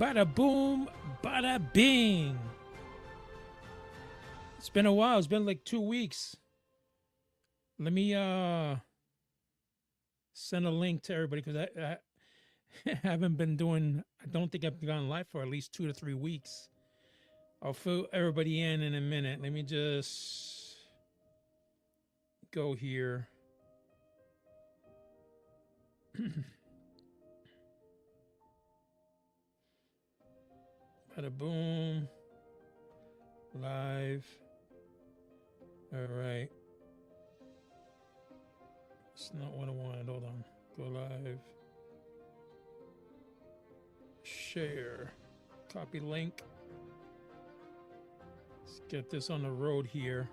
Bada boom, bada bing. It's been a while. It's been like 2 weeks. Let me send a link to everybody because I haven't been doing. I don't think I've gone live for at least 2 to 3 weeks. I'll fill everybody in a minute. Let me just go here. Bada boom. Live. All right. It's not what I wanted. Hold on. Go live. Share. Copy link. Let's get this on the road here.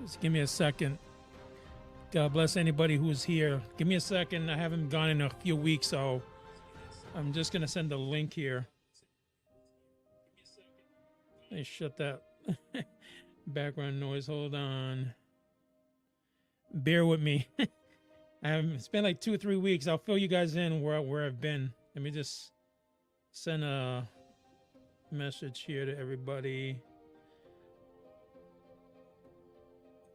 Just give me a second. God bless anybody who's here. Give me a second. I haven't gone in a few weeks, so I'm just gonna send a link here. Let me shut that background noise. Hold on. Bear with me. It's been like 2 or 3 weeks. I'll fill you guys in where I've been. Let me just send a message here to everybody.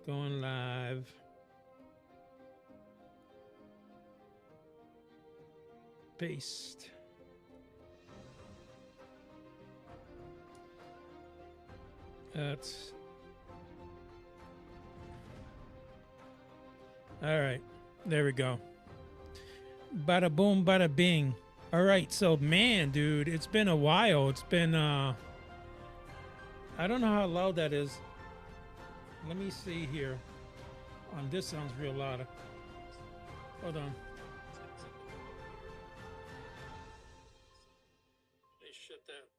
Going live. Paste. That's all right. There we go. Bada boom, bada bing. All right. So, man, dude, it's been a while. It's been, I don't know how loud that is. Let me see here. This sounds real loud. Hold on. Let me shut that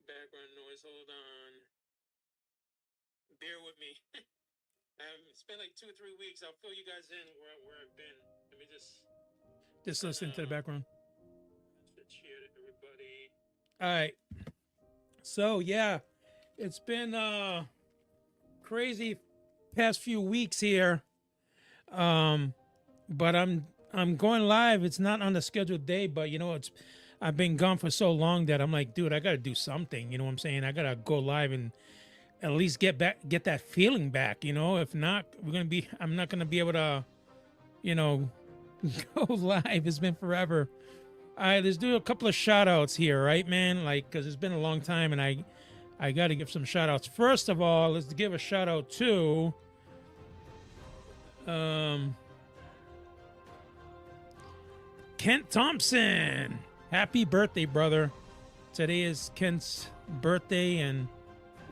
background noise. Hold on. Bear with me. It's been like 2 or 3 weeks. I'll fill you guys in where I've been. Let me just listen to the background. Cheer to everybody. All right. So yeah, it's been crazy past few weeks here. But I'm going live. It's not on the scheduled day, but you know, I've been gone for so long that I'm like, dude, I gotta do something. You know what I'm saying? I gotta go live and at least get that feeling back. You know, if not, I'm not gonna be able to, you know, go live. It's been forever. All right, let's do a couple of shout outs here, right, man? Like, because it's been a long time and I got to give some shout outs. First of all, let's give a shout out to Kent Thompson. Happy birthday, brother. Today is Kent's birthday and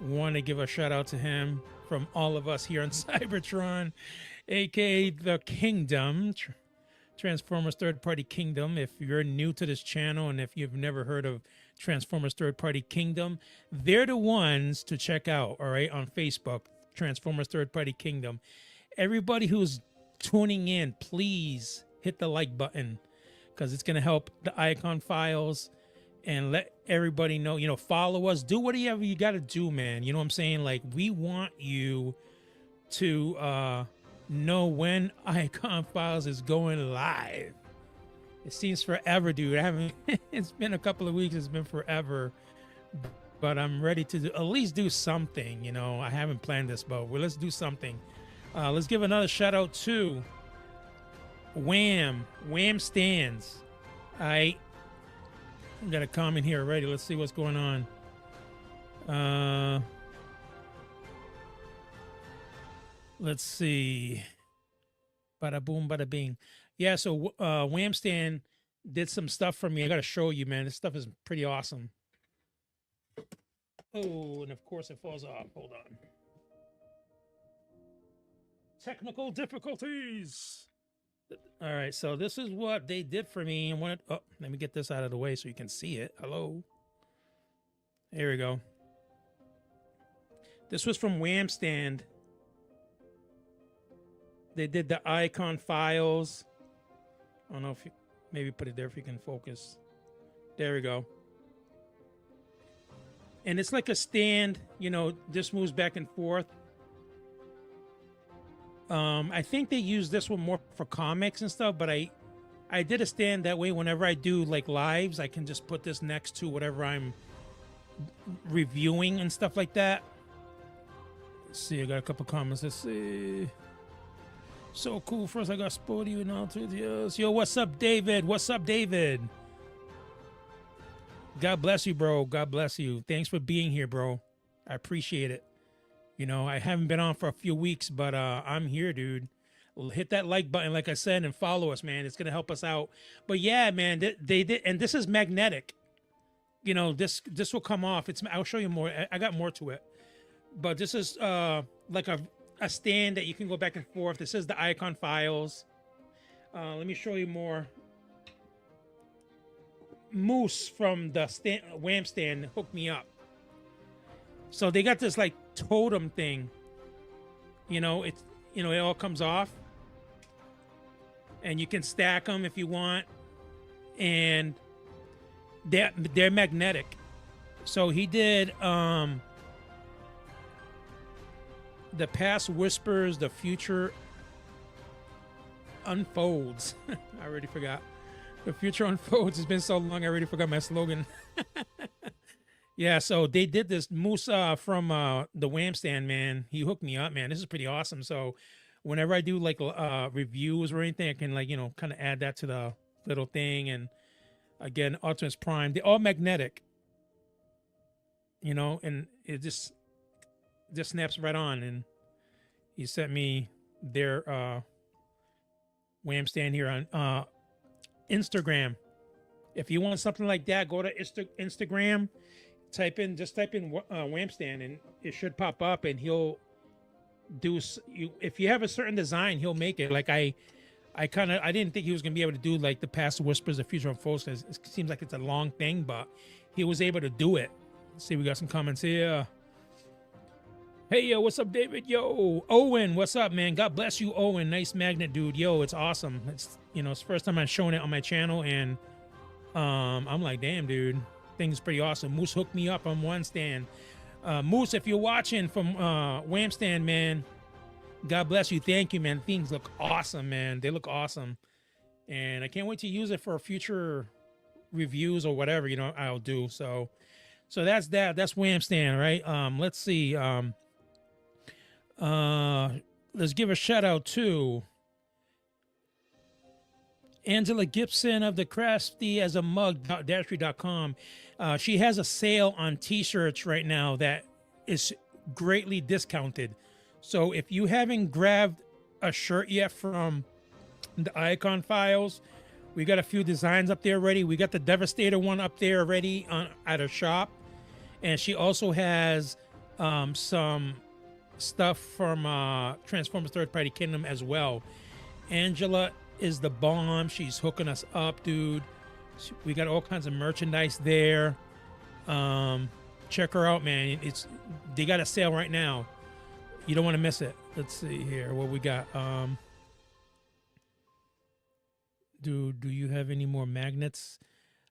want to give a shout out to him from all of us here on Cybertron, aka the Kingdom. Transformers Third Party Kingdom. If you're new to this channel and if you've never heard of Transformers Third Party Kingdom, they're the ones to check out, all right, on Facebook, Transformers Third Party Kingdom. Everybody who's tuning in, please hit the like button because it's going to help the Iacon files and let everybody know, you know, follow us, do whatever you got to do, man. You know what I'm saying? Like, we want you to know when Iacon Files is going live. It seems forever, dude. I haven't it's been a couple of weeks, it's been forever. But I'm ready to at least do something, you know. I haven't planned this, but let's do something. Let's give another shout out to Wham Stands. I got a comment here already. Let's see what's going on. Let's see. Bada boom, bada bing. Yeah, so Wham Stand did some stuff for me. I got to show you, man. This stuff is pretty awesome. Oh, and of course it falls off. Hold on. Technical difficulties. All right, so this is what they did for me. And let me get this out of the way so you can see it. Hello. Here we go. This was from Wham Stand. They did the Iacon files. I don't know if you maybe put it there if you can focus. There we go. and it's like a stand. This moves back and forth. I think they use this one more for comics and stuff, but I did a stand that way. Whenever I do like lives, I can just put this next to whatever I'm reviewing and stuff like that. Let's see, I got a couple comments. Let's see. So cool. First, I got Sporty and all two videos. Yo, what's up, David? What's up, David? God bless you, bro. God bless you. Thanks for being here, bro. I appreciate it. I haven't been on for a few weeks, but I'm here, dude. Hit that like button, like I said, and follow us, man. It's gonna help us out. But yeah, man, they did, and this is magnetic. This will come off. I'll show you more. I got more to it, but this is like a stand that you can go back and forth. This is the Iacon files. Let me show you more. Moose from the Wham stand hooked me up. So they got this like totem thing. It all comes off, and you can stack them if you want, and they're magnetic. So he did the past whispers, the future unfolds. I already forgot. The future unfolds. It's been so long, I already forgot my slogan. Yeah, so they did this. Moose from the Wham stand, man. He hooked me up, man. This is pretty awesome. So whenever I do like reviews or anything, I can kind of add that to the little thing. And again, Optimus Prime, they're all magnetic, and it just snaps right on. And he sent me their Wham stand here on Instagram. If you want something like that, go to Instagram. Type in Wham stand, and it should pop up, and he'll do if you have a certain design, he'll make it. Like I didn't think he was gonna be able to do like the past whispers, the future unfolds. It seems like it's a long thing, but he was able to do it. Let's see, we got some comments here. Hey, yo, what's up, David? Yo, Owen, what's up, man? God bless you, Owen. Nice magnet, dude. Yo, it's awesome. It's it's the first time I'm showing it on my channel, and I'm like, damn, dude. Thing's pretty awesome. Moose hooked me up on one stand. Moose, if you're watching from Wham stand, man, God bless you. Thank you, man. Things look awesome, man. They look awesome, and I can't wait to use it for future reviews or whatever I'll do. So that's that. That's Wham stand, right? Let's see. Let's give a shout out to Angela Gibson of the Crafty as a Mug.com. She has a sale on t-shirts right now that is greatly discounted. So if you haven't grabbed a shirt yet from the Iacon files, we got a few designs up there already. We got the Devastator one up there already at her shop. And she also has some stuff from Transformers Third Party Kingdom as well. Angela is the bomb. She's hooking us up, dude. We got all kinds of merchandise there. Check her out, man. They got a sale right now. You don't want to miss it. Let's see here what we got. Do you have any more magnets?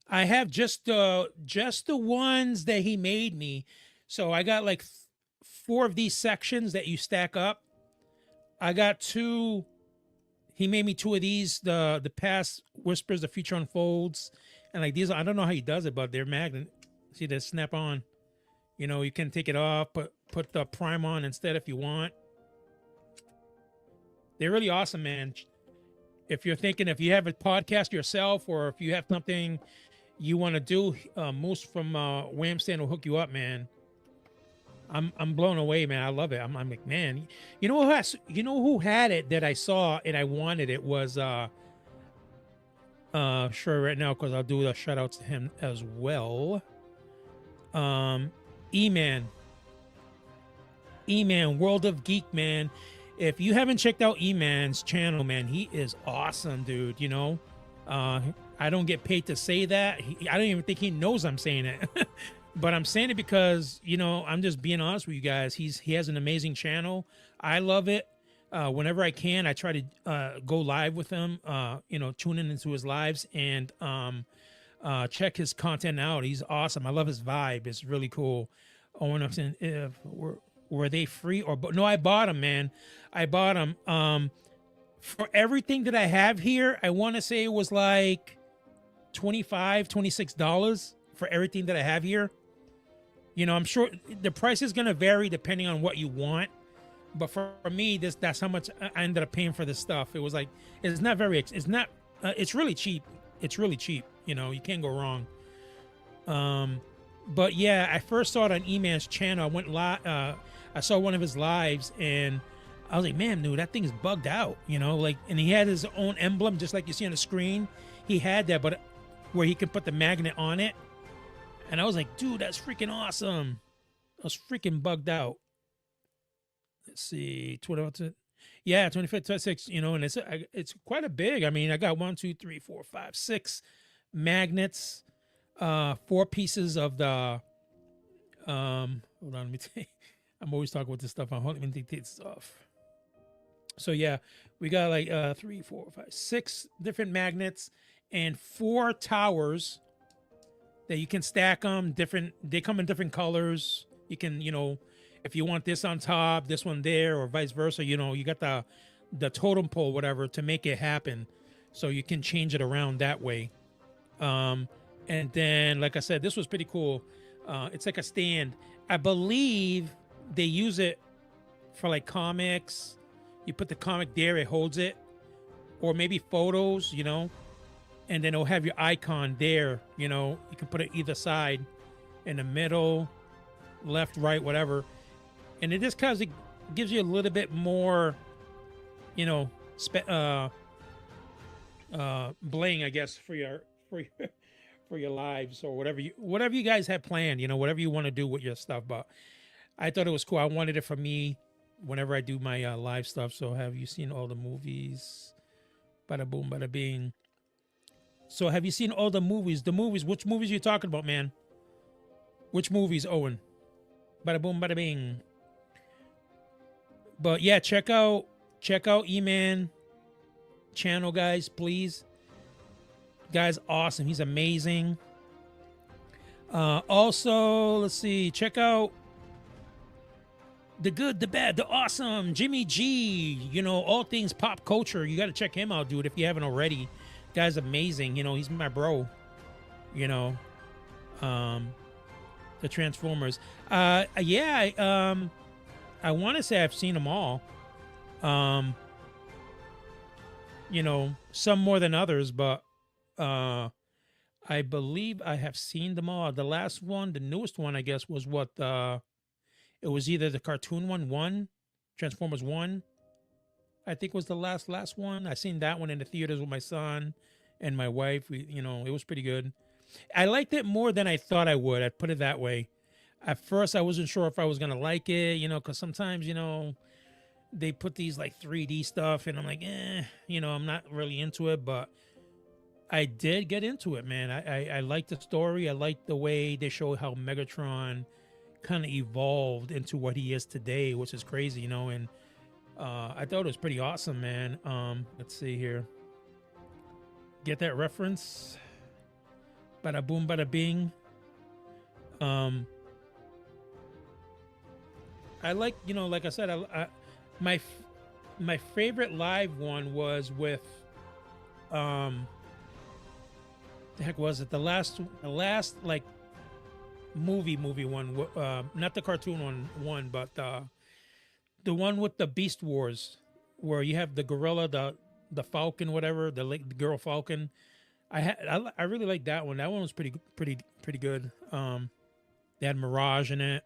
I have just the ones that he made me. So I got like 4 of these sections that you stack up. I got 2. He made me 2 of these, the past whispers, the future unfolds, and like these. I don't know how he does it, but they're magnet. See, they snap on. You can take it off, put the prime on instead if you want. They're really awesome, man. If you're thinking, if you have a podcast yourself, or if you have something you want to do, Moose from Wham stand will hook you up, man. I'm blown away, man. I love it. I'm like, man, who had it that I saw and I wanted it was sure right now, because I'll do a shout out to him as well. E-Man, World of Geek, man. If you haven't checked out E-Man's channel, man, he is awesome, dude. I don't get paid to say that. I don't even think he knows I'm saying it. But I'm saying it because, I'm just being honest with you guys. He has an amazing channel. I love it. Whenever I can, I try to go live with him, tune in into his lives and check his content out. He's awesome. I love his vibe. It's really cool. Owen Oxen, if were they free or no? I bought them, man. I bought them. For everything that I have here, I want to say it was like $26 for everything that I have here. You know, I'm sure the price is gonna vary depending on what you want. But for me, that's how much I ended up paying for this stuff. It was like it's not very. It's not. It's really cheap. It's really cheap. You know, you can't go wrong. But yeah, I first saw it on E-Man's channel. I went live. I saw one of his lives, and I was like, man, dude, that thing is bugged out. You know, like, and he had his own emblem, just like you see on the screen. He had that, but where he could put the magnet on it. And I was like, dude, that's freaking awesome. I was freaking bugged out. Let's see, 20, yeah, 25, 26, you know, and it's quite a big. I mean, I got 1, 2, 3, 4, 5, 6 magnets, 4 pieces of the, hold on, let me take, I'm always talking about this stuff. Let me take this off. So yeah, we got like 3, 4, 5, 6 different magnets and 4 towers that you can stack them different. They come in different colors. You can, you know, if you want this on top, this one there, or vice versa, you know, you got the totem pole, whatever, to make it happen. So you can change it around that way. And then, like I said, this was pretty cool. It's like a stand. I believe they use it for like comics. You put the comic there, it holds it, or maybe photos, you know, and then it'll have your icon there. You know, you can put it either side, in the middle, left, right, whatever. And it just kind of gives you a little bit more, you know, bling, I guess, for your for your lives or whatever you guys have planned, you know, whatever you want to do with your stuff. But I thought it was cool. I wanted it for me whenever I do my live stuff. So have you seen all the movies? Bada boom, bada bing. So have you seen all the movies? The movies, which movies are you talking about, man? Which movies, Owen? Bada boom, bada bing. But yeah, check out E-Man channel, guys, please. Guy's awesome. He's amazing. Also, let's see. Check out the good, the bad, the awesome Jimmy G. You know, all things pop culture. You got to check him out, dude, if you haven't already. Guy's amazing. You know, he's my bro. You know, the Transformers. Yeah. I want to say I've seen them all. You know, some more than others, but I believe I have seen them all. The last one, the newest one, I guess, was what it was either the cartoon one, Transformers 1, I think was the last one. I seen that one in the theaters with my son and my wife. You know, it was pretty good. I liked it more than I thought I would. I'd put it that way. At first, I wasn't sure if I was gonna like it, you know, because sometimes, you know, they put these like 3D stuff, and I'm like, you know, I'm not really into it. But I did get into it, man. I liked the story. I liked the way they show how Megatron kind of evolved into what he is today, which is crazy, you know. And I thought it was pretty awesome, man. Let's see here. Get that reference? Bada boom, bada bing. I like, you know, like I said, my favorite live one was with, the heck was it? The last like movie one, not the cartoon one, but the one with the Beast Wars, where you have the gorilla, the Falcon, whatever, the girl Falcon. I really like that one. That one was pretty good. They had Mirage in it.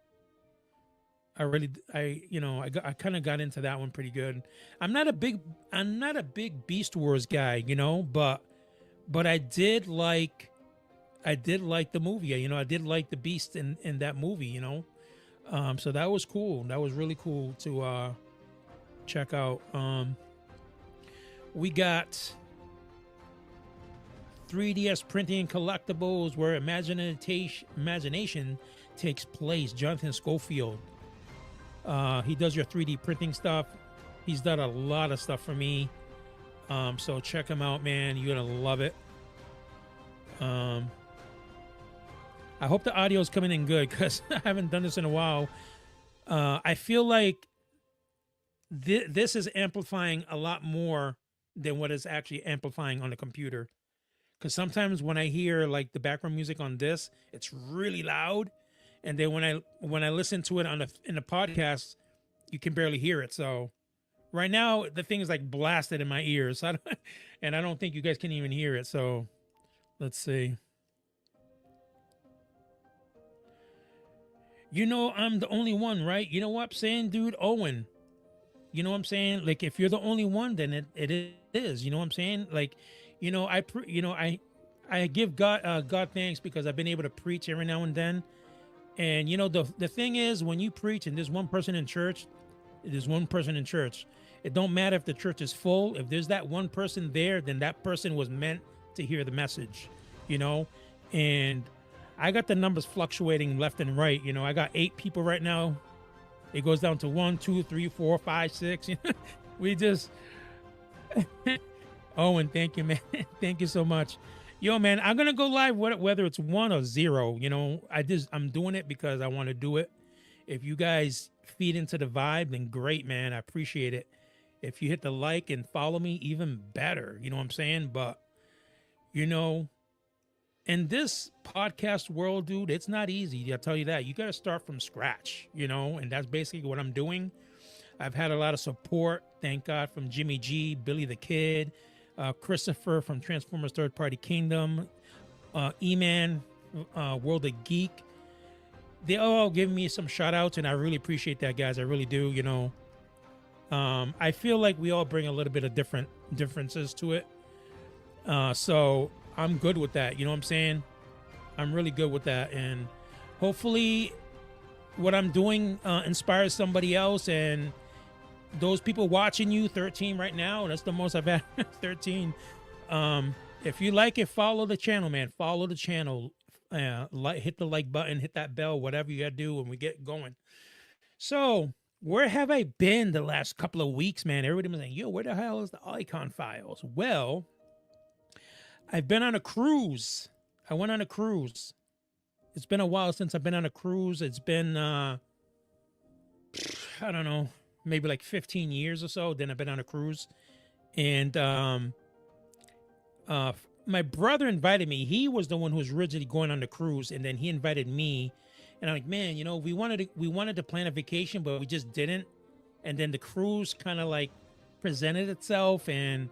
I kind of got into that one pretty good. I'm not a big Beast Wars guy, you know, but I did like the movie. You know, I did like the Beast in that movie, you know. So that was cool. That was really cool to check out. We got 3DS printing and collectibles where imagination takes place. Jonathan Schofield. He does your 3D printing stuff. He's done a lot of stuff for me. So check him out, man. You're gonna love it. I hope the audio is coming in good because I haven't done this in a while. I feel like this is amplifying a lot more than what is actually amplifying on the computer. Because sometimes when I hear like the background music on this, it's really loud, and then when I listen to it on the in the podcast, you can barely hear it. So right now the thing is like blasted in my ears, and I don't think you guys can even hear it. So let's see. You know, I'm the only one, right? You know what I'm saying, dude? Owen, you know what I'm saying? Like, if you're the only one, then it is. You know what I'm saying? Like, I give God thanks because I've been able to preach every now and then. And the thing is, when you preach and there's one person in church, there's one person in church. It don't matter if the church is full. If there's that one person there, then that person was meant to hear the message. You know, and I got the numbers fluctuating left and right. I got 8 people right now. It goes down to 1, 2, 3, 4, 5, 6. We just Owen, thank you, man. Thank you so much. Yo, man, I'm gonna go live whether it's 1 or 0. I'm doing it because I want to do it. If you guys feed into the vibe, then great, man. I appreciate it. If you hit the like and follow me, even better. You know what I'm saying? But you know, in this podcast world, dude, it's not easy. I'll tell you that. You got to start from scratch, and that's basically what I'm doing. I've had a lot of support, thank God, from Jimmy G, Billy the Kid, Christopher from Transformers Third Party Kingdom, E-Man, World of Geek. They all give me some shout outs, and I really appreciate that, guys. I really do, I feel like we all bring a little bit of differences to it. So I'm good with that. You know what I'm saying? I'm really good with that. And hopefully what I'm doing inspires somebody else. And those people watching you, 13 right now, that's the most I've had, 13. If you like it, follow the channel, man. Follow the channel. Hit the like button, hit that bell, whatever you got to do when we get going. So where have I been the last couple of weeks, man? Everybody was saying, yo, where the hell is the Iacon files? Well, I've been on a cruise. I went on a cruise. It's been a while since I've been on a cruise. It's been, I don't know, maybe like 15 years or so. Then I've been on a cruise. And my brother invited me. He was the one who was originally going on the cruise. And then he invited me. And I'm like, man, we wanted to plan a vacation, but we just didn't. And then the cruise kind of like presented itself, and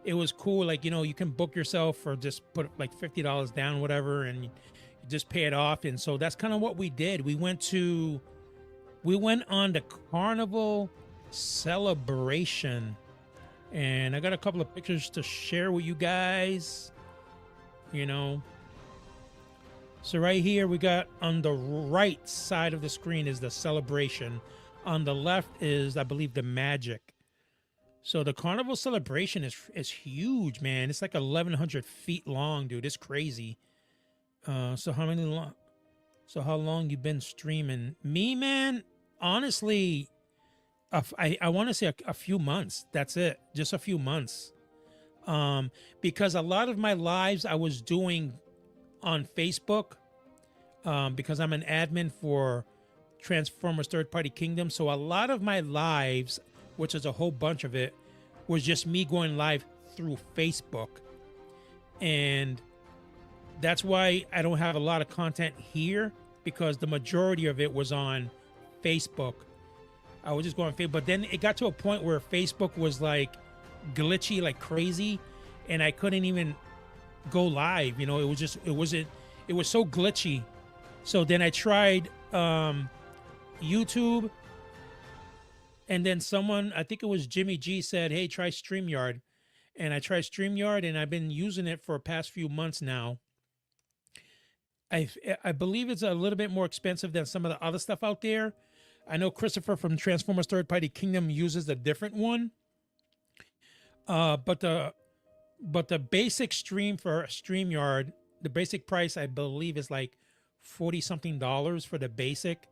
it was cool. Like, you can book yourself for just put like $50 down, whatever, and you just pay it off. And so that's kind of what we did. We went on the Carnival Celebration, and I got a couple of pictures to share with you guys. So right here we got on the right side of the screen is the Celebration. On the left is, I believe, the Magic. So the Carnival Celebration is huge, man. It's like 1,100 feet long, dude. It's crazy. So how long you been streaming? Me, man, honestly, I want to say a few months. That's it. Just a few months. Because a lot of my lives I was doing on Facebook, because I'm an admin for Transformers Third Party Kingdom. So a lot of my lives, which is a whole bunch of it, was just me going live through Facebook. And that's why I don't have a lot of content here, because the majority of it was on Facebook. I was just going on Facebook. But then it got to a point where Facebook was like glitchy like crazy, and I couldn't even go live. It was so glitchy. So then I tried YouTube, and then someone, I think it was Jimmy G, said, hey, try StreamYard. And I tried StreamYard, and I've been using it for the past few months now. I believe it's a little bit more expensive than some of the other stuff out there. I know Christopher from Transformers Third Party Kingdom uses a different one. But the basic stream for StreamYard, the basic price, I believe, is like $40-something for the basic,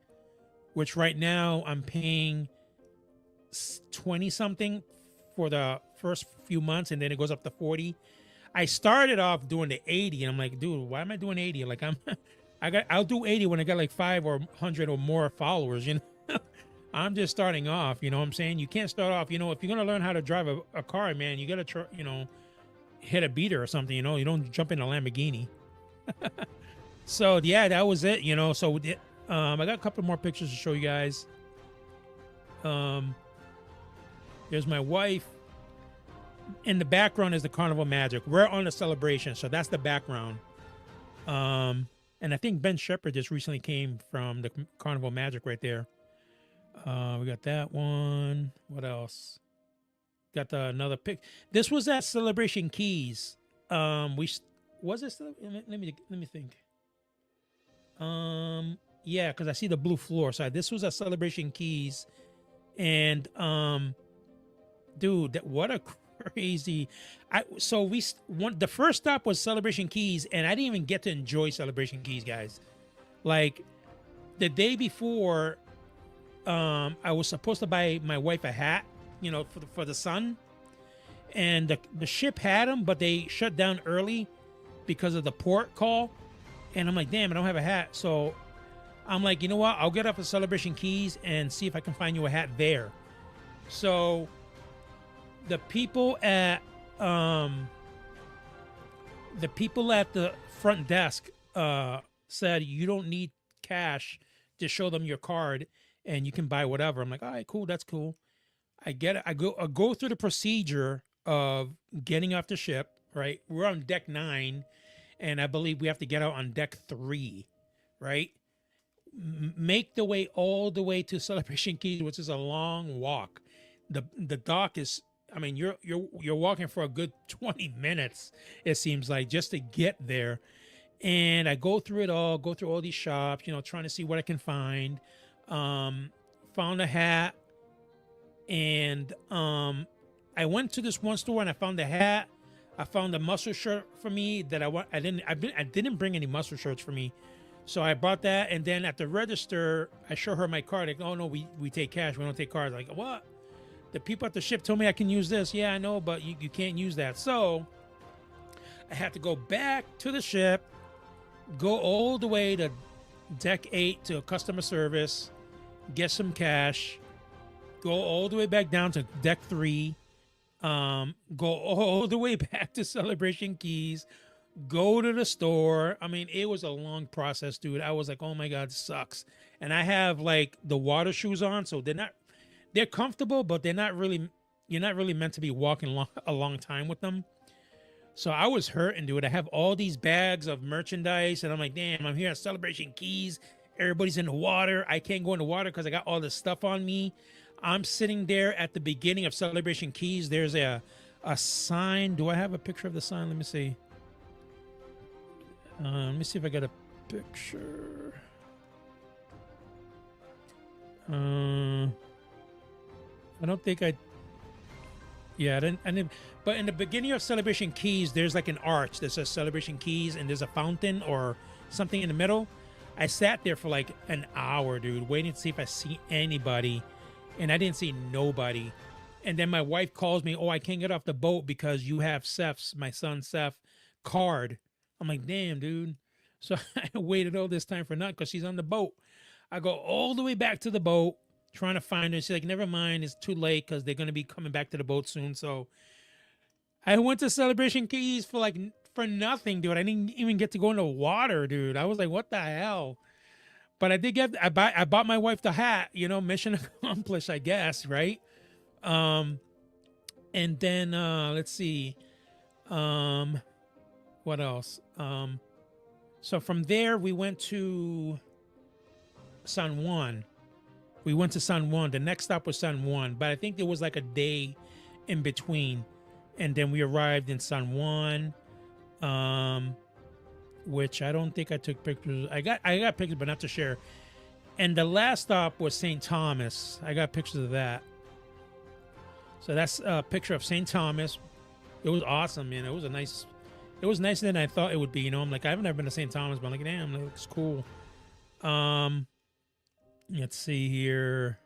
which right now I'm paying 20-something for the first few months, and then it goes up to 40. I started off doing the 80, and I'm like, dude, why am I doing 80? Like, I'll do 80 when I got like 500 or more followers. I'm just starting off. You know what I'm saying? You can't start off. If you're gonna learn how to drive a car, man, you gotta try. Hit a beater or something. You don't jump in a Lamborghini. So yeah, that was it. So I got a couple more pictures to show you guys. There's my wife. In the background is the Carnival Magic. We're on the celebration, so that's the background. And I think Ben Shepherd just recently came from the Carnival Magic right there. We got that one. What else? Got another pic. This was at Celebration Keys. Was it? Let me think. Yeah, because I see the blue floor. So this was at Celebration Keys, and dude, what a crazy. The first stop was Celebration Keys, and I didn't even get to enjoy Celebration Keys, guys. Like the day before, I was supposed to buy my wife a hat, for the sun, and the ship had them, but they shut down early because of the port call, and I'm like, damn, I don't have a hat. So I'm like, you know what? I'll get up at Celebration Keys and see if I can find you a hat there. So the people at the front desk said you don't need cash, just show them your card and you can buy whatever. I'm like, all right, cool, that's cool. I get it. I go through the procedure of getting off the ship, right? We're on deck 9, and I believe we have to get out on deck 3, right? Make the way all the way to Celebration Keys, which is a long walk. The dock is, I mean, you're walking for a good 20 minutes, it seems like, just to get there. And I go through all these shops, trying to see what I can find. Found a hat, and I went to this one store and I found a hat. I found a muscle shirt for me that I didn't bring any muscle shirts for me, so I bought that. And then at the register, I show her my card. Like, oh no, we take cash. We don't take cards. Like, what? The people at the ship told me I can use this. Yeah, I know, but you can't use that. So I had to go back to the ship, go all the way to deck 8 to customer service, get some cash, go all the way back down to deck 3, go all the way back to Celebration Keys, go to the store. I mean, it was a long process, dude. I was like, oh my God, this sucks. And I have like the water shoes on, so they're comfortable, but you're not really meant to be walking a long time with them. So I was hurting, dude. I have all these bags of merchandise, and I'm like, damn, I'm here at Celebration Keys. Everybody's in the water. I can't go in the water because I got all this stuff on me. I'm sitting there at the beginning of Celebration Keys. There's a sign. Do I have a picture of the sign? Let me see. Let me see if I got a picture. I don't think yeah, I didn't. But in the beginning of Celebration Keys, there's like an arch that says Celebration Keys, and there's a fountain or something in the middle. I sat there for like an hour, dude, waiting to see if I see anybody, and I didn't see nobody. And then my wife calls me, oh, I can't get off the boat because you have my son Seth, card. I'm like, damn, dude. So I waited all this time for nothing because she's on the boat. I go all the way back to the boat, trying to find her. She's like, never mind, it's too late because they're going to be coming back to the boat soon. So I went to Celebration Keys for nothing, dude. I didn't even get to go in the water, dude. I was like, what the hell? But I bought my wife the hat, mission accomplished, I guess, right? And then let's see. What else? So from there we went to San Juan. The next stop was San Juan, but I think there was like a day in between. And then we arrived in San Juan, which I don't think I took pictures. I got pictures, but not to share. And the last stop was St. Thomas. I got pictures of that. So that's a picture of St. Thomas. It was awesome, man. It was nicer than I thought it would be. I'm like, I've never been to St. Thomas, but I'm like, damn, that looks cool. Let's see here.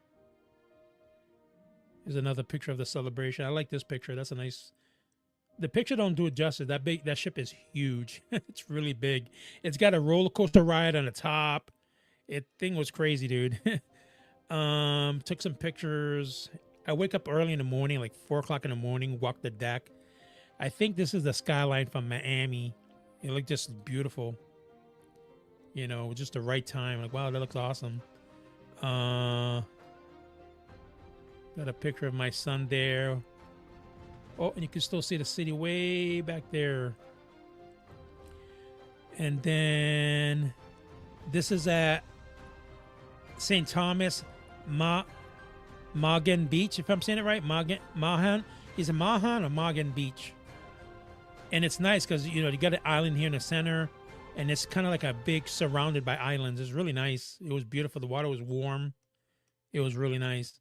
There's another picture of the celebration. I like this picture. That's a nice The picture don't do it justice. That ship is huge. It's really big. It's got a roller coaster ride on the top. It thing was crazy, dude. Took some pictures. I wake up early in the morning, like 4 o'clock in the morning, walk the deck. I think this is the skyline from Miami. It looked just beautiful. You know, just the right time. Like, wow, that looks awesome. Got a picture of my son there. Oh, and you can still see the city way back there. And then this is at St. Thomas Magan Beach, if I'm saying it right. Mahan. Is it Mahan or Magan Beach? And it's nice because, you know, you got an island here in the center, and it's kind of like a big surrounded by islands. It's really nice. It was beautiful. The water was warm. It was really nice.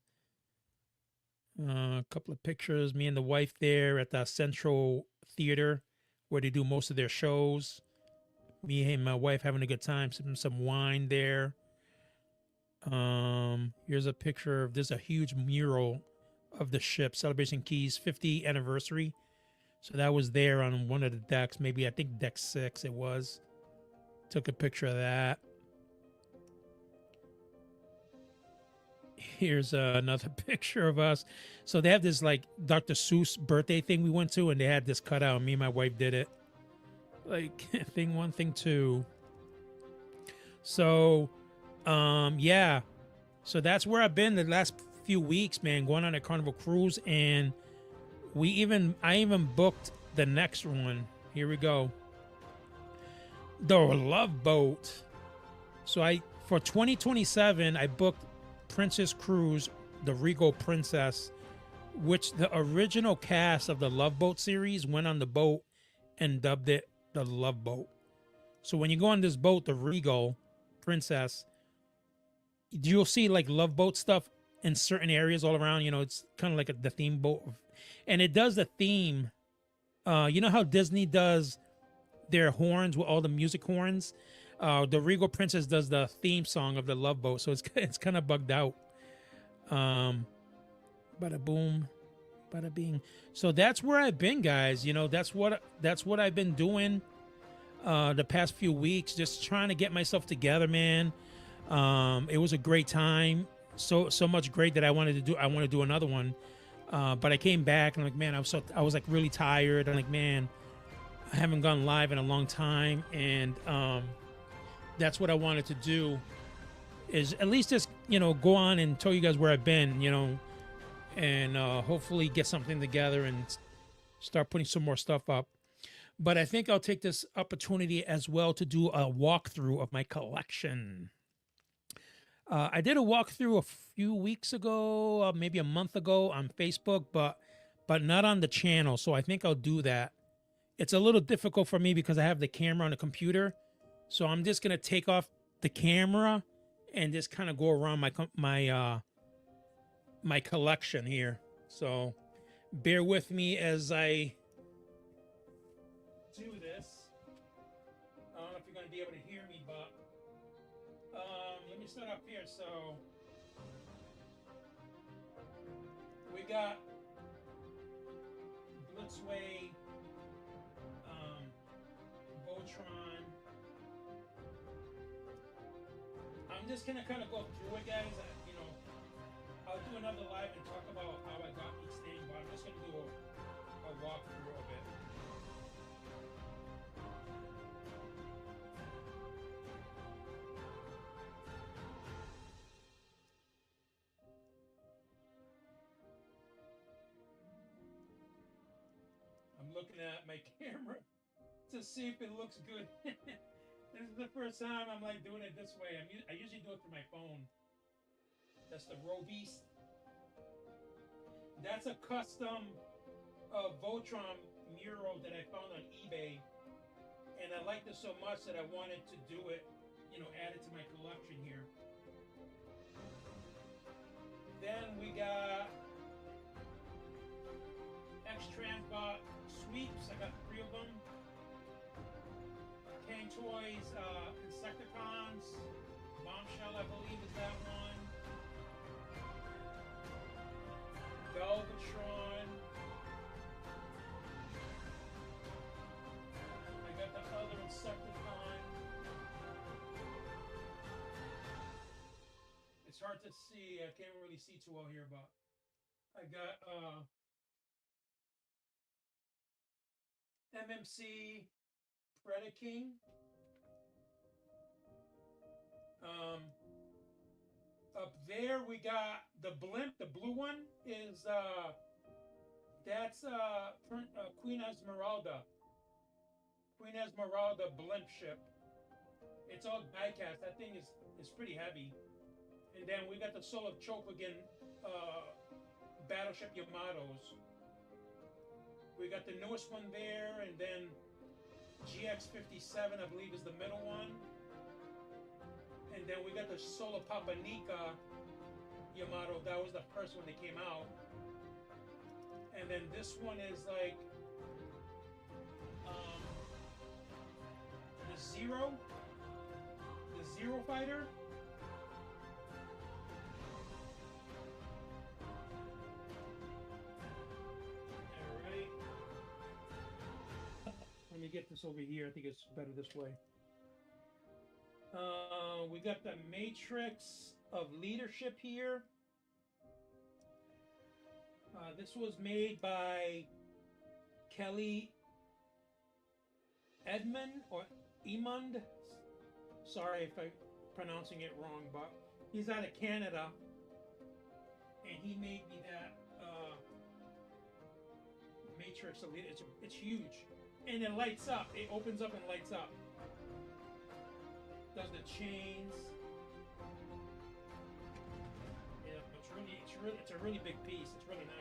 A couple of pictures, me and the wife there at the Central Theater where they do most of their shows. Me and my wife having a good time, sipping some wine there. Here's a picture of, there's a huge mural of the ship, Celebration Key's 50th anniversary. So that was there on one of the decks, maybe I think deck 6 it was. Took a picture of that. Here's another picture of us. So they have this like Dr. Seuss birthday thing we went to, and they had this cutout. Me and my wife did it. Like thing 1, thing 2. So, yeah. So that's where I've been the last few weeks, man. Going on a Carnival cruise, and I even booked the next one. Here we go. The Love Boat. So for 2027, I booked Princess Cruise, the Regal Princess, which the original cast of the Love Boat series went on the boat and dubbed it the Love Boat. So when you go on this boat, the Regal Princess, you'll see like Love Boat stuff in certain areas all around. You know, it's kind of like the theme boat, and it does the theme. You know how Disney does their horns with all the music horns? The Regal Princess does the theme song of the Love Boat, so it's kind of bugged out. Bada boom, bada bing. So that's where I've been, guys. You know, that's what I've been doing the past few weeks, just trying to get myself together, man. It was a great time, so much great that I want to do another one. But I came back and I'm like, man, I was like really tired. I'm like, man, I haven't gone live in a long time, and that's what I wanted to do, is at least just, you know, go on and tell you guys where I've been, you know, and hopefully get something together and start putting some more stuff up. But I think I'll take this opportunity as well to do a walkthrough of my collection. I did a walkthrough a few weeks ago, maybe a month ago on Facebook, but not on the channel. So I think I'll do that. It's a little difficult for me because I have the camera on the computer. So I'm just gonna take off the camera and just kind of go around my collection here. So bear with me as I do this. I don't know if you're gonna be able to hear me, but let me start up here. So we got Blitzway, Voltron. I'm just gonna kind of go through it, guys. You know, I'll do another live and talk about how I got each thing, but I'm just gonna do a walkthrough of it. I'm looking at my camera to see if it looks good. This is the first time I'm like doing it this way. I usually do it through my phone. That's the Robeast. That's a custom Voltron mural that I found on eBay, and I liked it so much that I wanted to do it, you know, add it to my collection here. Then we got X-Transbot sweeps. I got 3 of them. Kane Toys, Insecticons, Bombshell, I believe is that one. Velvetron. hard to see. I can't really see too well here, but I got MMC Predaking. Up there we got the blimp. The blue one is that's Queen Esmeralda. Queen Esmeralda blimp ship. It's all diecast. That thing is pretty heavy. And then we got the Soul of Chokogan battleship Yamatos. We got the newest one there, and then GX57, I believe, is the middle one. And then we got the Soul of Papanica Yamato. That was the first one that came out. And then this one is like the Zero Fighter. All right. Let me get this over here. I think it's better this way. We got the Matrix of Leadership here. This was made by Kelly Edmund or Emund. Sorry if I'm pronouncing it wrong, but he's out of Canada, and he made me that Matrix of Leadership. It's huge, and it lights up. It opens up and lights up. Does the chains? Yeah, it's a really big piece. It's really nice.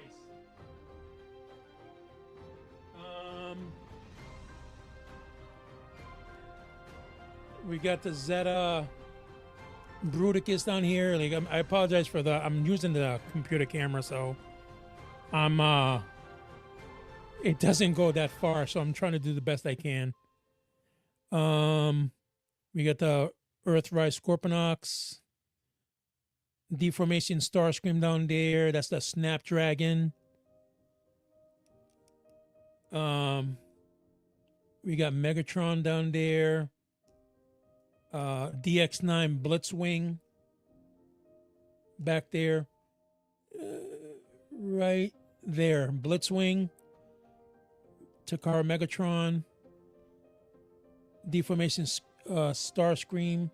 We got the Zeta Bruticus down here. Like, I apologize for I'm using the computer camera, so it doesn't go that far, so I'm trying to do the best I can. We got the Earthrise Scorpionox, Deformation Starscream down there. That's the Snapdragon. We got Megatron down there. DX9 Blitzwing back there. Right there. Blitzwing. Takara Megatron. Deformation Starscream.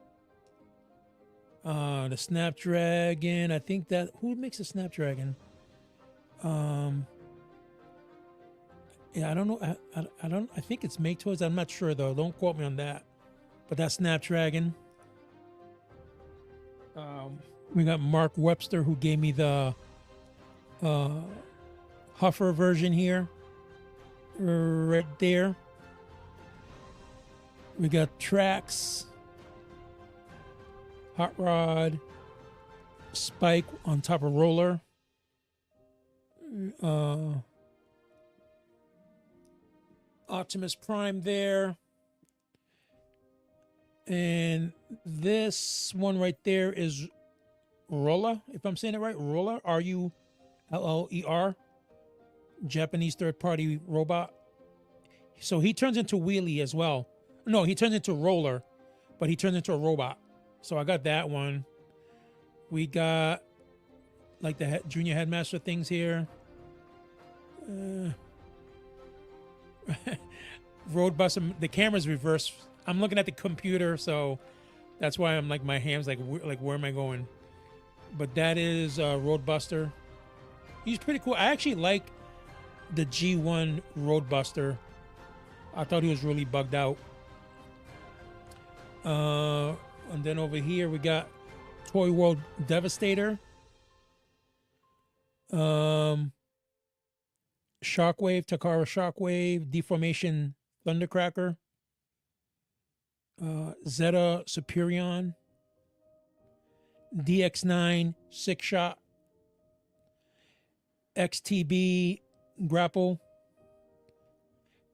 The Snapdragon. I think that who makes a Snapdragon? Yeah, I don't know. I think it's Make Toys. I'm not sure though. Don't quote me on that. But that's Snapdragon. We got Mark Webster, who gave me the Huffer version here. Right there. We got Trax, Hot Rod, Spike on top of Roller. Optimus Prime there. And this one right there is Roller, if I'm saying it right. Roller, Ruller, Japanese third-party robot. So he turns into Wheelie as well. No, he turns into Roller, but he turns into a robot. So I got that one. We got like the Junior Headmaster things here. Roadbuster. The camera's reversed. I'm looking at the computer, so that's why I'm like, my hands like where am I going? But that is Roadbuster. He's pretty cool. I actually like the G1 Roadbuster. I thought he was really bugged out. And then over here we got Toy World Devastator. Shockwave, Takara Shockwave, Deformation Thundercracker. Zeta Superion, DX9 Six Shot, XTB Grapple,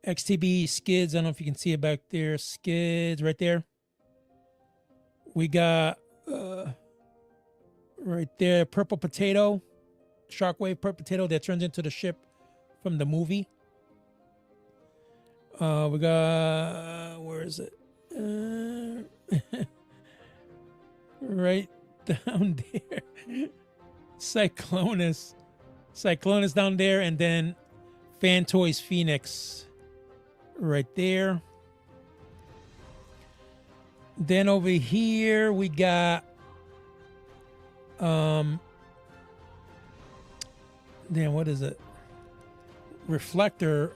XTB Skids. I don't know if you can see it back there. Skids right there. We got right there Purple Potato, Shockwave Purple Potato that turns into the ship from the movie. We got where is it? Right down there. Cyclonus. Cyclonus down there, and then Phantoys Phoenix right there. Then over here we got damn, what is it? Reflector.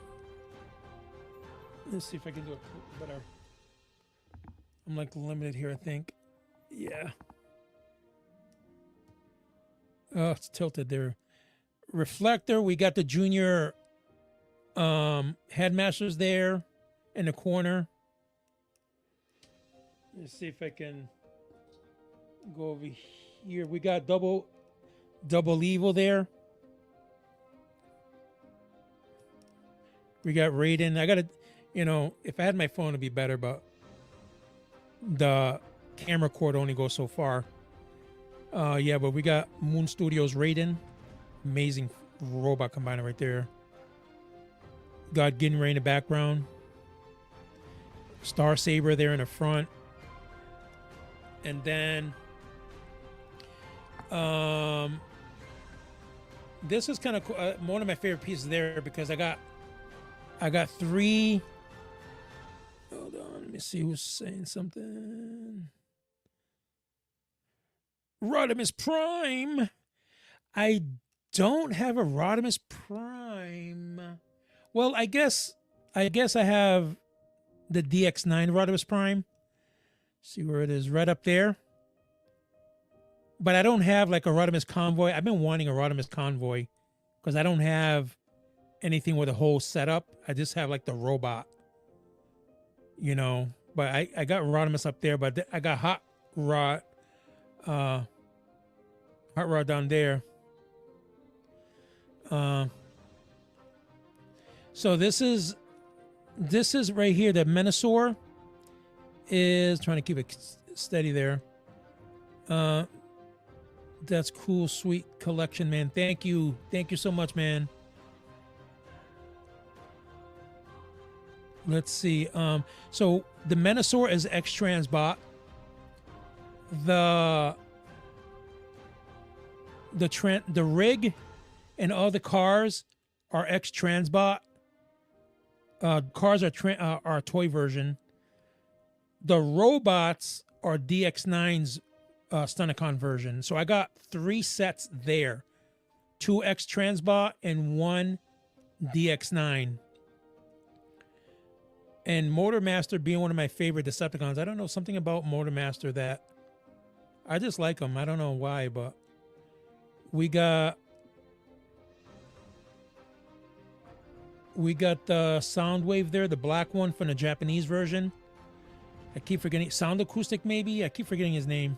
Let's see if I can do it better. I'm like limited here, I think. Yeah. Oh, it's tilted there. Reflector. We got the junior headmasters there in the corner. Let's see if I can go over here. We got double evil there. We got Raiden. I gotta, if I had my phone, it'd be better, but the camera cord only goes so far. Yeah, but we got Moon Studios Raiden. Amazing robot combiner right there. Got Ginray in the background. Star Saber there in the front. And then this is kind of cool. One of my favorite pieces there, because I got 3. Hold on, let me see who's saying something. Rodimus Prime. I don't have a Rodimus Prime. Well, I guess I have the DX9 Rodimus Prime. See where it is, right up there. But I don't have like a Rodimus Convoy. I've been wanting a Rodimus Convoy because I don't have anything with a whole setup. I just have like the robot, But I got Rodimus up there, but I got Hot Rod down there. So this is right here. The Menasor is trying to keep it steady there. That's cool, sweet collection, man. Thank you so much, man. Let's see. So the Menasor is X-Transbot. The rig and all the cars are X-Transbot. Cars are toy version. The robots are DX9's Stunnicon version. So I got 3 sets there. 2 X-Transbot and 1 DX9. And Motormaster being one of my favorite Decepticons. I don't know, something about Motormaster that I just like them. I don't know why, but we got the Soundwave there, the black one from the Japanese version. I keep forgetting. Sound Acoustic, maybe? I keep forgetting his name.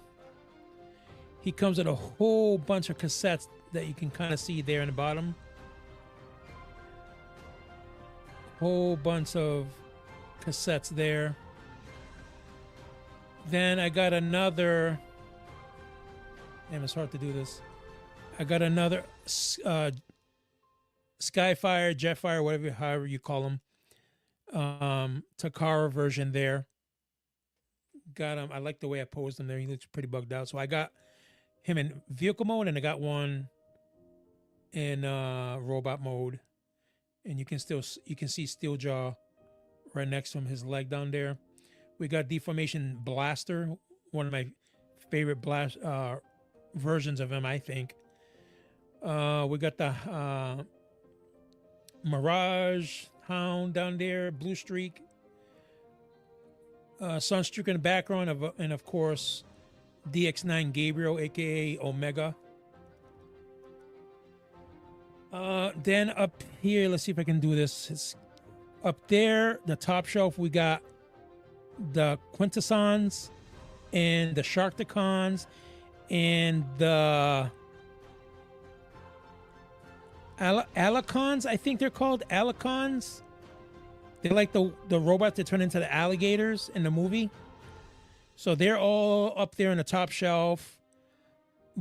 He comes with a whole bunch of cassettes that you can kind of see there in the bottom. Whole bunch of cassettes there. Then I got another. Damn, it's hard to do this. I got another Skyfire, Jetfire, however you call them. Takara version there. Got him. I like the way I posed him there. He looks pretty bugged out. So I got him in vehicle mode, and I got one in robot mode. And you can see Steeljaw right next to him, his leg down there. We got Deformation Blaster, one of my favorite blast versions of him, I think. We got the Mirage Hound down there, Blue Streak, Sunstreak in the background, and of course DX9 Gabriel, aka Omega. Then up here, let's see if I can do this. It's up there, the top shelf, we got the Quintessons and the Sharkticons and the Iacons, I think they're called Iacons. They're like the robots that turn into the alligators in the movie. So they're all up there on the top shelf.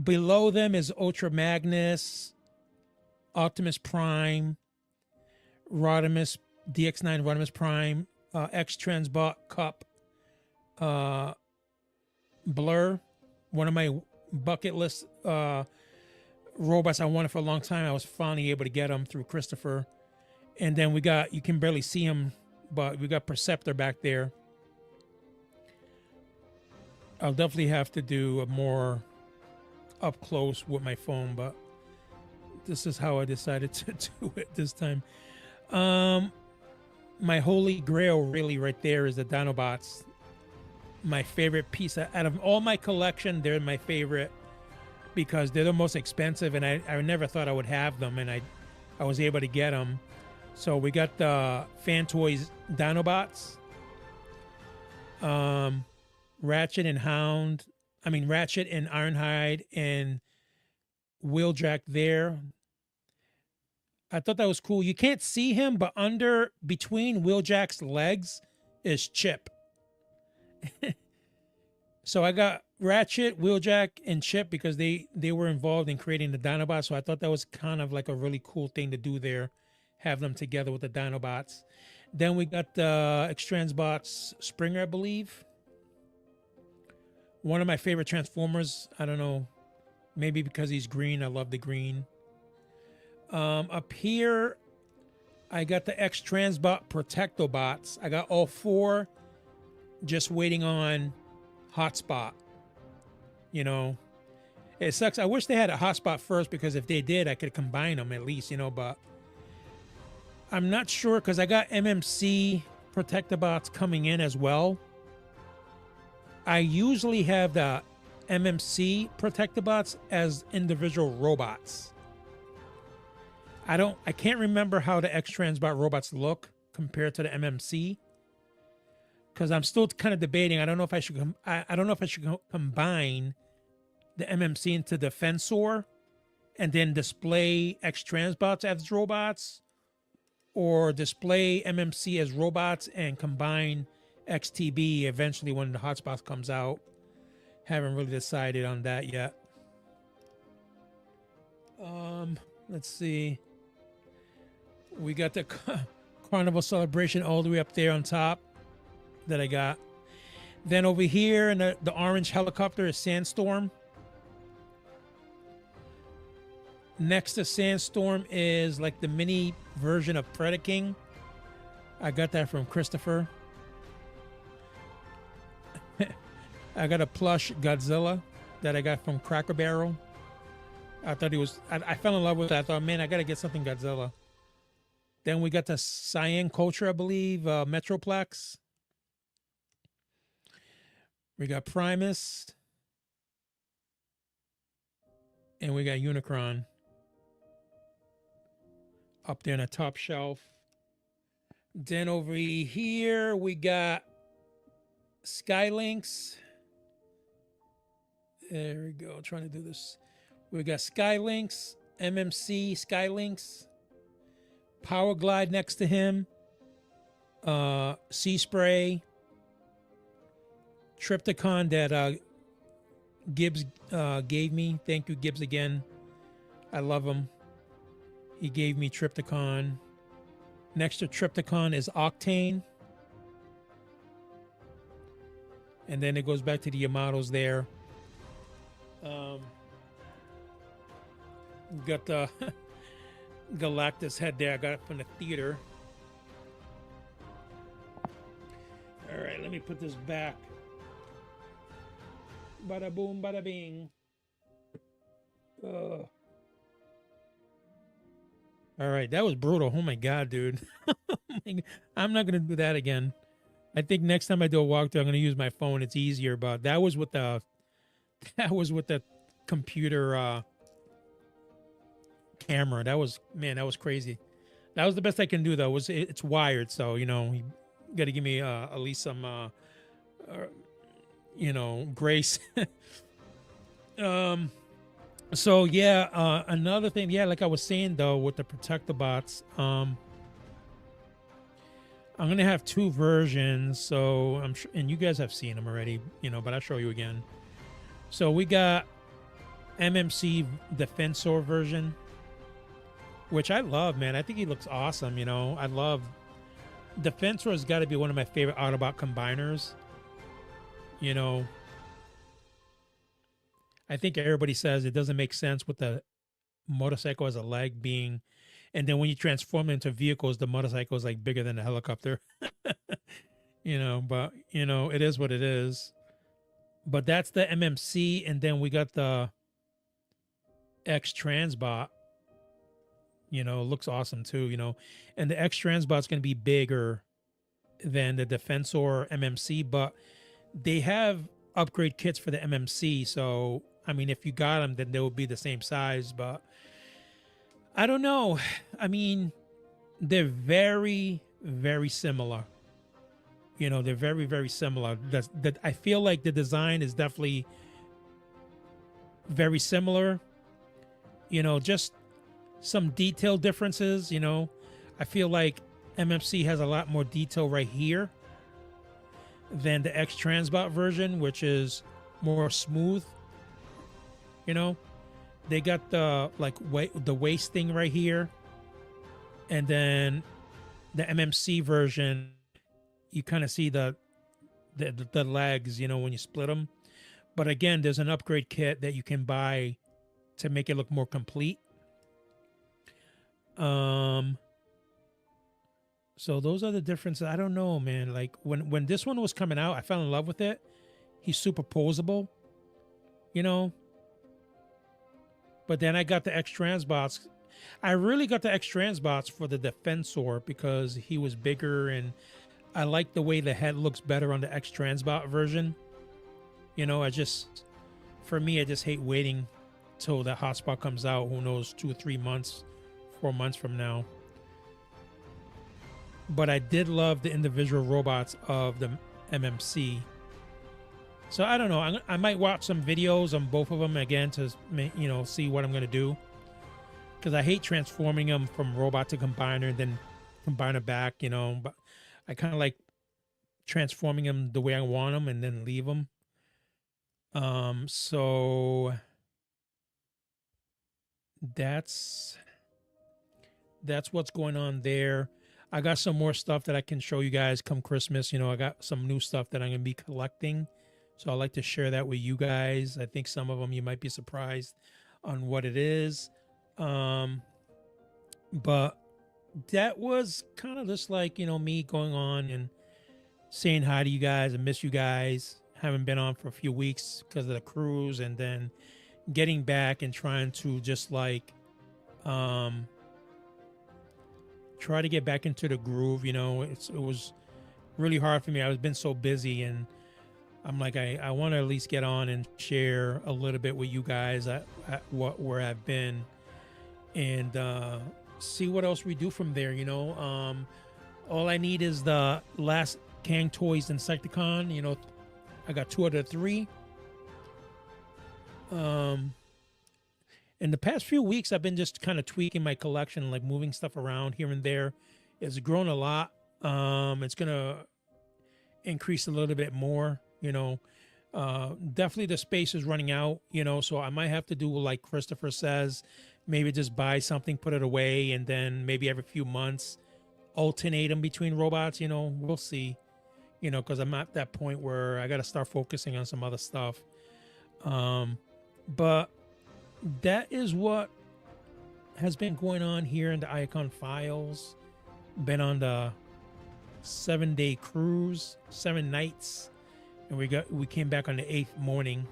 Below them is Ultra Magnus, Optimus Prime, Rodimus, DX9 Rodimus Prime, X-Transbot Cup, Blur, one of my bucket list robots I wanted for a long time. I was finally able to get them through Christopher. And then we got, you can barely see him, but we got Perceptor back there. I'll definitely have to do a more up close with my phone, but this is how I decided to do it this time. My holy grail really right there is the Dinobots. My favorite piece out of all my collection, they're my favorite because they're the most expensive, and I never thought I would have them, and I was able to get them. So we got the Fan Toys Dinobots, Ratchet and Ironhide and Wheeljack there. I thought that was cool. You can't see him, but between Wheeljack's legs is Chip. So I got Ratchet, Wheeljack, and Chip because they were involved in creating the Dinobots. So I thought that was kind of like a really cool thing to do there, have them together with the Dinobots. Then we got the X-Transbots Springer, I believe. One of my favorite Transformers. I don't know, maybe because he's green. I love the green. Up here, I got the X-Transbot Protectobots. I got all 4 just waiting on Hotspot. You know, it sucks. I wish they had a Hotspot first because if they did, I could combine them at least, you know, but I'm not sure because I got MMC Protectobots coming in as well. I usually have the MMC Protectobots as individual robots. I can't remember how the X-Transbot robots look compared to the MMC, because I'm still kind of debating. I don't know if I should combine the MMC into Defensor and then display X-Transbots as robots, or display MMC as robots and combine XTB eventually when the Hotspot comes out. Haven't really decided on that yet. Let's see. We got the Carnival Celebration all the way up there on top that I got. Then over here in the orange helicopter is Sandstorm. Next to Sandstorm is like the mini version of Predaking. I got that from Christopher. I got a plush Godzilla that I got from Cracker Barrel. I thought he was, I fell in love with it. I thought, man, I got to get something Godzilla. Then we got the Cyan Culture, I believe, Metroplex. We got Primus. And we got Unicron up there on the top shelf. Then over here, we got Skylinks. There we go. Trying to do this. We got Skylinks, MMC Skylinks, Power Glide next to him, Sea Spray, Triptychon that Gibbs gave me. Thank you, Gibbs, again. I love him. He gave me Triptychon. Next to Triptychon is Octane. And then it goes back to the Yamatos there. Got the Galactus head there. I got it from the theater. All right, let me put this back. Bada boom, bada bing. All right, that was brutal. Oh my god, dude. I'm not gonna do that again. I think next time I do a walkthrough, I'm gonna use my phone. It's easier, but that was with the computer camera. That was crazy. That was the best I can do though. It's wired, so you know you got to give me at least some grace. So yeah, another thing, yeah, like I was saying though, with the Protectobots, I'm gonna have 2 versions. So I'm sure, and you guys have seen them already, but I'll show you again. So we got MMC Defensor version, which I love, man. I think he looks awesome. I love Defensor. Has got to be one of my favorite Autobot combiners. I I think everybody says it doesn't make sense with the motorcycle as a leg being, and then when you transform it into vehicles, the motorcycle is like bigger than a helicopter. But it is what it is. But that's the MMC, and then we got the X Transbot. Looks awesome too. And the X Transbot's going to be bigger than the Defensor MMC, but they have upgrade kits for the MMC. So I mean, if you got them, then they would be the same size. But I don't know. I mean, they're very, very similar. They're very, very similar. That I feel like the design is definitely very similar. Just some detail differences. I feel like MMC has a lot more detail right here than the X Transbot version, which is more smooth. They got the the waist thing right here, and then the MMC version, you kind of see the legs, when you split them. But again, there's an upgrade kit that you can buy to make it look more complete. So those are the differences. I don't know, man. Like when this one was coming out, I fell in love with it. He's super posable, But then I got the X Transbots. I really got the X Transbots for the Defensor because he was bigger, and I like the way the head looks better on the X Transbot version. For me, I just hate waiting till the hotspot comes out. Who knows, 2 or 3 months, 4 months from now. But I did love the individual robots of the MMC. So I don't know. I might watch some videos on both of them again to see what I'm going to do. Because I hate transforming them from robot to combiner and then combiner back, But I kind of like transforming them the way I want them and then leave them. So that's what's going on there. I got some more stuff that I can show you guys come Christmas. I got some new stuff that I'm going to be collecting. So I'd like to share that with you guys. I think some of them you might be surprised on what it is. But that was kind of just like, me going on and saying hi to you guys. I miss you guys. Haven't been on for a few weeks because of the cruise, and then getting back and trying to just like, try to get back into the groove. It was really hard for me. I've been so busy, and I'm like, I want to at least get on and share a little bit with you guys at where I've been, and see what else we do from there. All I need is the last Kang Toys Insecticon. I got 2 out of 3. In the past few weeks, I've been just kind of tweaking my collection, like moving stuff around here and there. It's grown a lot. It's gonna increase a little bit more. Definitely the space is running out. So I might have to do like Christopher says, maybe just buy something, put it away, and then maybe every few months alternate them between robots. We'll see. Because I'm at that point where I got to start focusing on some other stuff. But that is what has been going on here in the Iacon Files. Been on the 7-day cruise, 7 nights, and we came back on the 8th morning.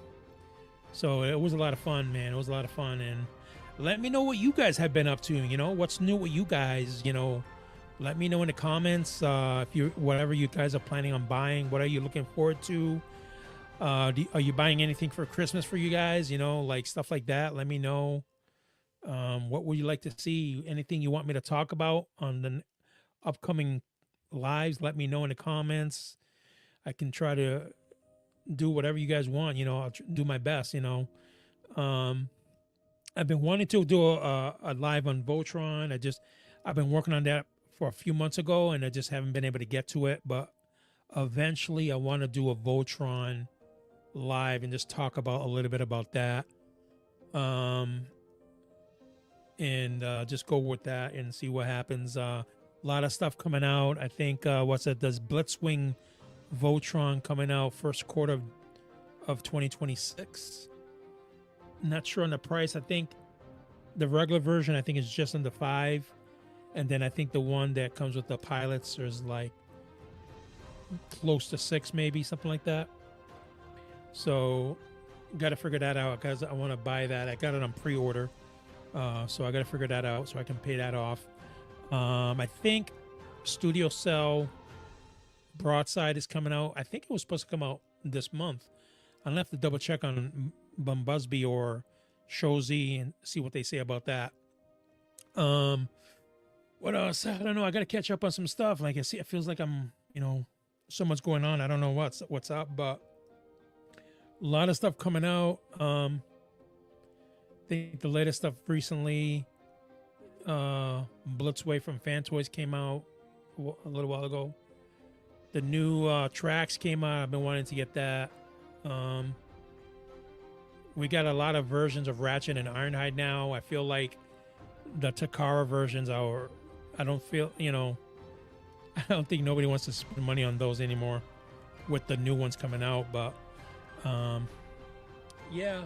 So it was a lot of fun, man. It was a lot of fun, and let me know what you guys have been up to. What's new with you guys. Let me know in the comments if whatever you guys are planning on buying. What are you looking forward to? Are you buying anything for Christmas for you guys? Like stuff like that. Let me know. What would you like to see? Anything you want me to talk about on the upcoming lives? Let me know in the comments. I can try to do whatever you guys want. I'll do my best. I've been wanting to do a live on Voltron. I've been working on that for a few months ago, and I just haven't been able to get to it. But eventually, I want to do a Voltron live and just talk about a little bit about that, and just go with that and see what happens. A lot of stuff coming out. I think does Blitzwing Voltron coming out first quarter of 2026. Not sure on the price. I think the regular version, I think, is just under 5. And then I think the one that comes with the pilots is like close to 6, maybe something like that. So got to figure that out because I want to buy that. I got it on pre-order. So I got to figure that out so I can pay that off. I think Studio Cell Broadside is coming out. I think it was supposed to come out this month. I'll have to double check on Bumbusby or Shozy and see what they say about that. What else? I don't know. I got to catch up on some stuff. Like I see, it feels like I'm, so much going on. I don't know what's up, but a lot of stuff coming out. I think the latest stuff recently, Blitzway from Fan Toys came out a little while ago. The new tracks came out. I've been wanting to get that. We got a lot of versions of Ratchet and Ironhide now. I feel like the Takara versions are, I don't feel, I don't think nobody wants to spend money on those anymore with the new ones coming out. But yeah.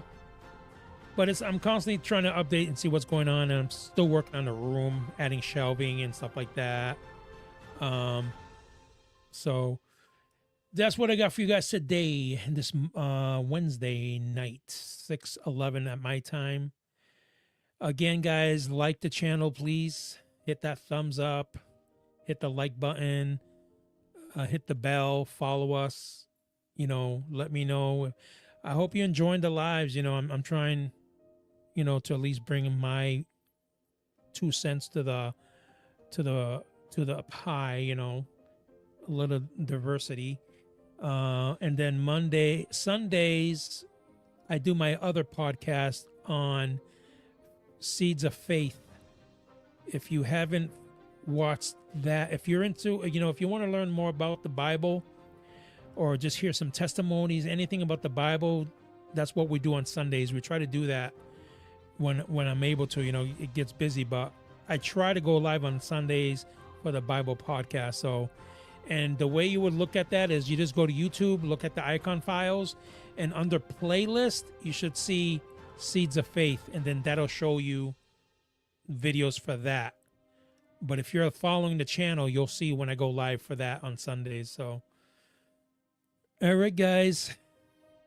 But I'm constantly trying to update and see what's going on, and I'm still working on the room, adding shelving and stuff like that. So that's what I got for you guys today, this Wednesday night, 6/11 at my time. Again, guys, like the channel, please. Hit that thumbs up, hit the like button, hit the bell, follow us. Let me know. I hope you're enjoying the lives. I'm trying, to at least bring my 2 cents to the pie. A little diversity. And then Sundays, I do my other podcast on Seeds of Faith. If you haven't watched that, if you're into, if you want to learn more about the Bible or just hear some testimonies, anything about the Bible, that's what we do on Sundays. We try to do that when I'm able to. It gets busy, but I try to go live on Sundays for the Bible podcast. So, and the way you would look at that is you just go to YouTube, look at the Iacon files, and under playlist, you should see Seeds of Faith, and then that'll show you videos for that. But if you're following the channel, you'll see when I go live for that on Sundays. So, all right, guys.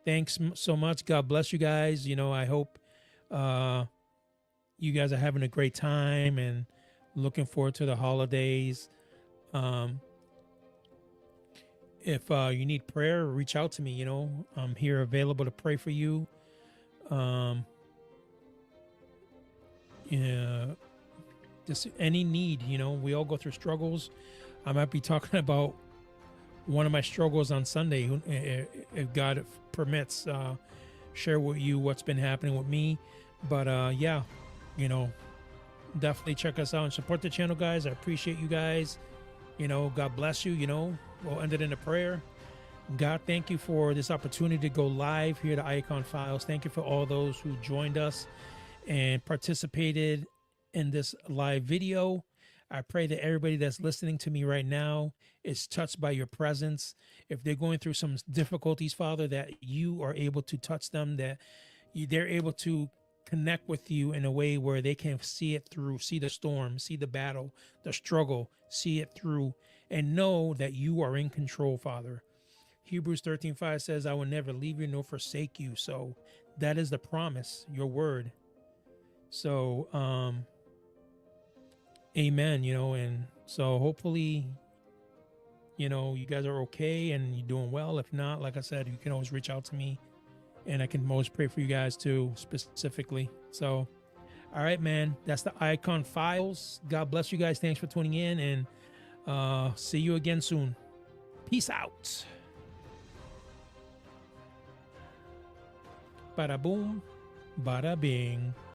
Thanks so much. God bless you guys. I hope you guys are having a great time and looking forward to the holidays. If you need prayer, reach out to me. I'm here available to pray for you. Just any need, we all go through struggles. I might be talking about one of my struggles on Sunday, if God permits, share with you what's been happening with me. But yeah, definitely check us out and support the channel, guys. I appreciate you guys. God bless you. We'll end it in a prayer. God, thank you for this opportunity to go live here to Iacon Files. Thank you for all those who joined us and participated in this live video. I pray that everybody that's listening to me right now is touched by your presence. If they're going through some difficulties, Father, that you are able to touch them, that they're able to connect with you in a way where they can see it through, see the storm, see the battle, the struggle, see it through, and know that you are in control, Father. Hebrews 13:5 says, I will never leave you nor forsake you. So that is the promise, your word. So, amen, and so hopefully, you guys are okay and you're doing well. If not, like I said, you can always reach out to me and I can always pray for you guys too, specifically. So, all right, man, that's the Iacon Files. God bless you guys. Thanks for tuning in, and see you again soon. Peace out. Bada boom, bada bing.